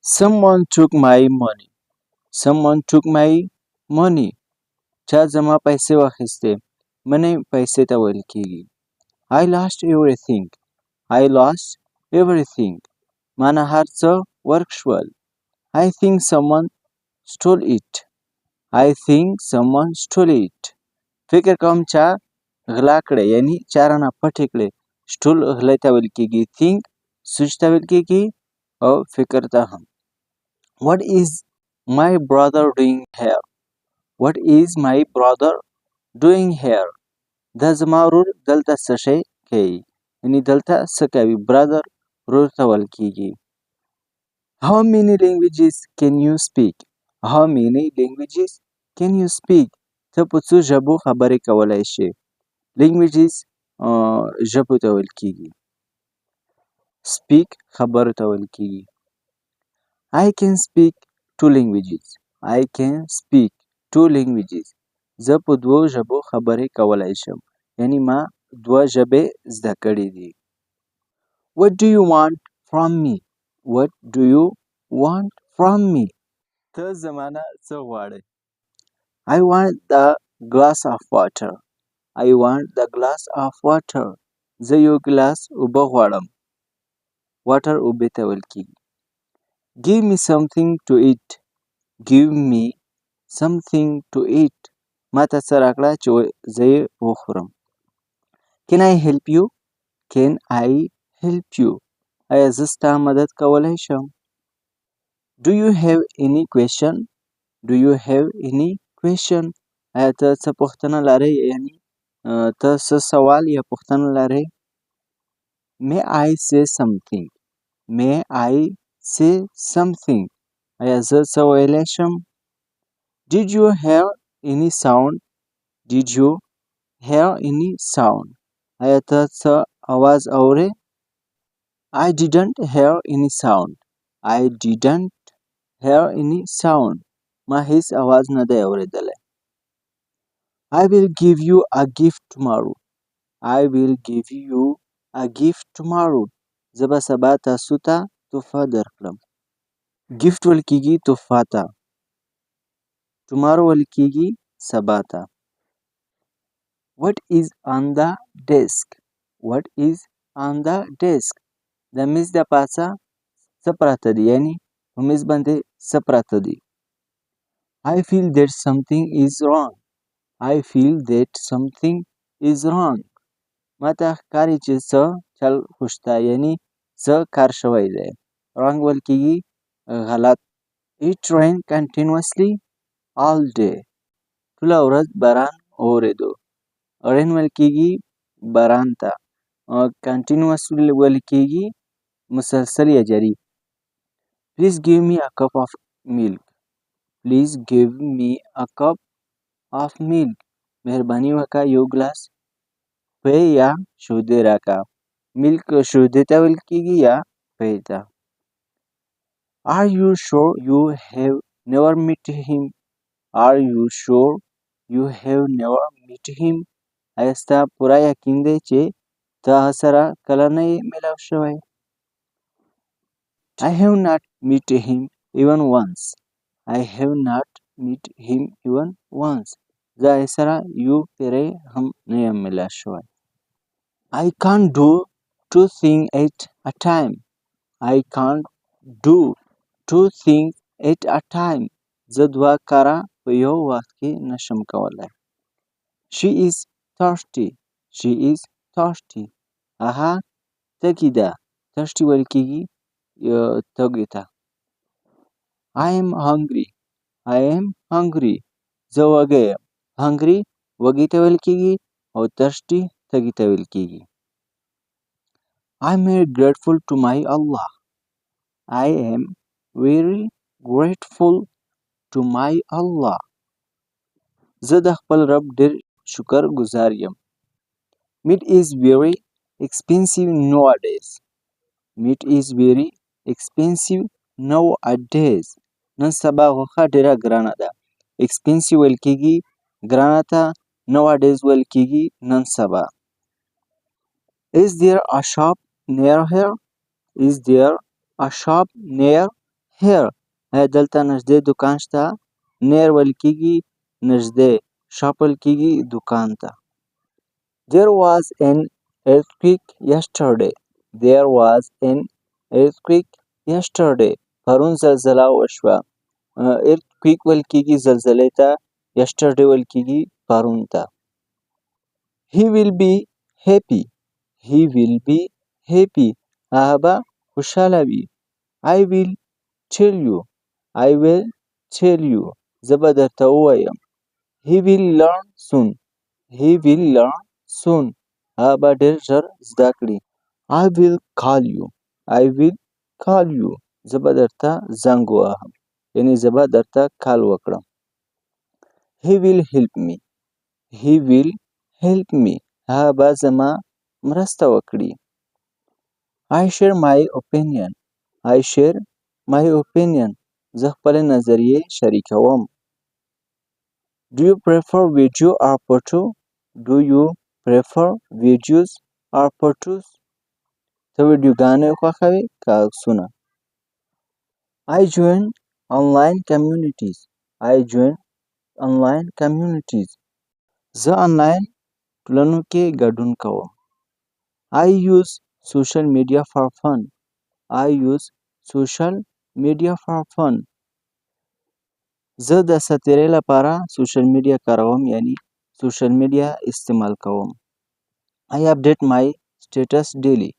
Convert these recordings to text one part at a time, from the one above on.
Someone took my money. Someone took my money. چا زما پیسې واخیستې. منی پیسې ته ویل کیږي. I lost everything. I lost everything. مانه هر څه ورک شول. I think someone stole it. I think someone stole it. فکر کوم چا غلا کړی، یعنی چا رانه پټې کړې. stole غلی ته ویل کیږي. think سوچ ته ویل کیږي او فکر ته هم. What is my brother doing here? What is my brother doing here? دا زما ورور دلته څه شی کوي، یعنی دلته څه کوي. brother ورور ته ویل کیږي. How many languages can you speak? How many languages can you speak? ته په څو ژبو خبرې کولای شې. languages ژبو ته ویل کیږي. speak خبرو ته ویل کیږي. I can speak 2 languages. I can speak 2 languages. زه په 2 ژبو خبرې کولای شم، یعنی ما 2 ژبې زده کړې دي. What do you want from me? What do you want from me? ته زمانه څه غواړې. I want the glass of water. I want the glass of water. زه یو ګلاس اوبه غواړم. water اوبه ته ویل کیږي. Give me something to eat. Give me something to eat. ما ته څه راکړه چې زه یې وخورم. Can I help you? Can I help you? آیا زه ستا مدد کولی شم. Do you have any question? Do you have any question? آیا ته څه پوښتنه لرې، یعنی ته څه سوال یا پوښتنه لرې. May I say something? May I say something? آیا زه څه ویلی شم. Did you hear any sound? Did you hear any sound? آیا ته څه आवाज اورې. I didn't hear any sound. I didn't hear any sound. ما هیڅ आवाज نه دی اورېدلی. I will give you a gift tomorrow. I will give you a gift tomorrow. زه به سبا تاسو ته تحفه درکړم. gift ویل کیږي تحفه ته. tomorrow ویل کیږي سبا ته. What is on the desk? What is on the desk? د میز د پاسه څه پراته دي، یعنی په میز باندې څه پراته دي. I feel that something is wrong. I feel that something is wrong. ما ته ښکاري چې څه چل خو شته، یعنی څه کار شوی دی. wrong ویل کیږي غلط. It rained continuously all day. ټوله ورځ باران اورېدو. rain ویل کیږي باران ته. continuous ویل کیږي مسلسل یا جاری. Please give me a cup of milk. Please give me a cup of milk. مهرباني وکړه یو ګلاس پی یا شودې راکړه. milk شودې ته ویل کیږي یا پی ته. Are you sure you have never met him? Are you sure you have never met him? آیا ستا پوره یقین دی چې ته سره کله نه یې میلاو شوی. I have not met him even once. I have not met him even once. زه یې سره یو پیری هم نه یم میلاو شوی. I can't do 2 things at a time. I can't do 2 things at a time. زه 2 کاره په یو وخت کې نشم کولی. She is thirsty. She is thirsty. هغه تږې ده. thirsty ویل کیږي تږې ته. I am hungry. I am hungry. زه وږی یم. hungry وږي ته ویل کیږي او thirsty تږي ته ویل کیږي. I am very grateful to my Allah. I am very grateful to my Allah. زه د خپل رب ډیر شکر گزار یم. Meat is very expensive nowadays. Meat is very expensive nowadays. نن سبا غوښه ډیره ګرانه ده. expensive ویل کیږي ګرانه ته. nowadays ویل کیږي نن سبا. Is there a shop near here? Is there a shop near here دلته نږدې دکان شته. near ویل کېږي نږدې. shop ویل کېږي دکان ته. There was an earthquake yesterday. There was an earthquake yesterday. پرون زلزله وشوه. earthquake ویل کېږي زلزلې ته. yesterday ویل کېږي پرون ته. He will be happy. He will be happy. هغه به خوشحاله وي. I will tell you. I will tell you. زه به درته ووایم. He will learn soon. He will learn soon. هغه به ډېر ژر زده کړي. I will call you. I will call you. زه به درته زنګ ووهم. یعنې زه به درته کال وکړم. He will help me. He will help me. هغه به زما مرسته وکړي. I share my opinion. I share my opinion. زه خپل نظریې شریکوم. Do you prefer video or photo? Do you prefer videos or photos? ته ویډیوګانې خوښوې که عکسونه؟ I join online communities. I join online communities. زه آنلاین ټولنو کې ګډون کوم. I use social media for fun. I use social media for fun. زه د ساتیرۍ لپاره سوشل میډیا کاروم، یعنی سوشل میډیا استعمال کوم. I update my status daily.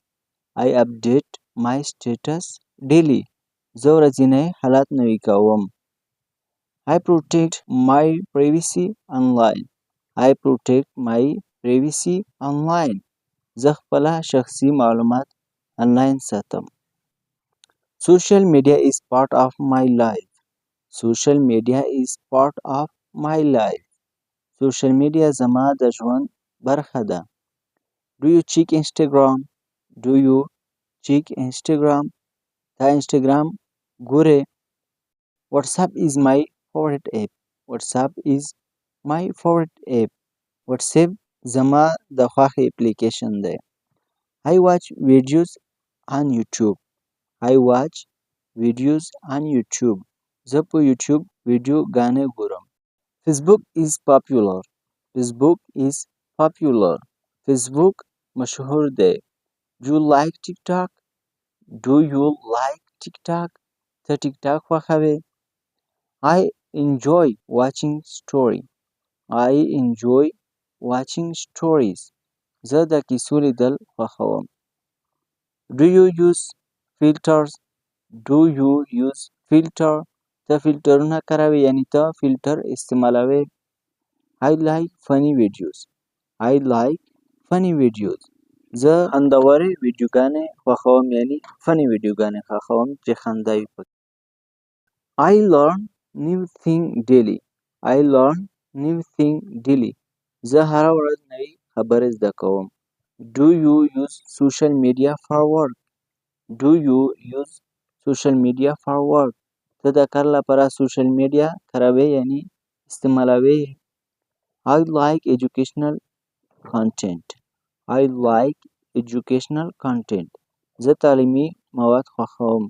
I update my status daily. زه ورځنی حالات نوي کوم. I protect my privacy online. I protect my privacy online. زه خپل شخصي معلومات آنلاین ساتم. Social media is part of my life. Social media is part of my life. Social media زما د ژوند برخه ده. Do you check Instagram? Do you check Instagram? تا Instagram ګورې؟ WhatsApp is my favorite app. WhatsApp is my favorite app. WhatsApp زما د خوښې اپلیکیشن دی. I watch videos on YouTube. I watch videos on YouTube. زه په یوټیوب ویډیوګانې ګورم. Facebook is popular. Facebook is popular. Facebook مشهور دی. Do you like TikTok? Do you like TikTok? ته ټیکټاک خوښوې؟ I enjoy watching story. I enjoy watching stories. زه د کیسو لیدل خوښوم. Do you use filters? Do you use filter? ته فیلټرونه کاروې، یعنی ته فیلټر استعمالوې. I like funny videos. I like funny videos. زه خندورې ویډیوګانې خوښوم، یعنی funny ویډیوګانې خوښوم چې خندا وي پکې. I learn new thing daily. I learn new thing daily. زه هره ورځ نوې خبرې زده کوم. Do you use social media for work? Do you use social media for work? ته د کار لپاره سوشل میډیا کاروې، یعنی استعمالوې. I like educational content. I like educational content. زه تعلیمي مواد خوښوم.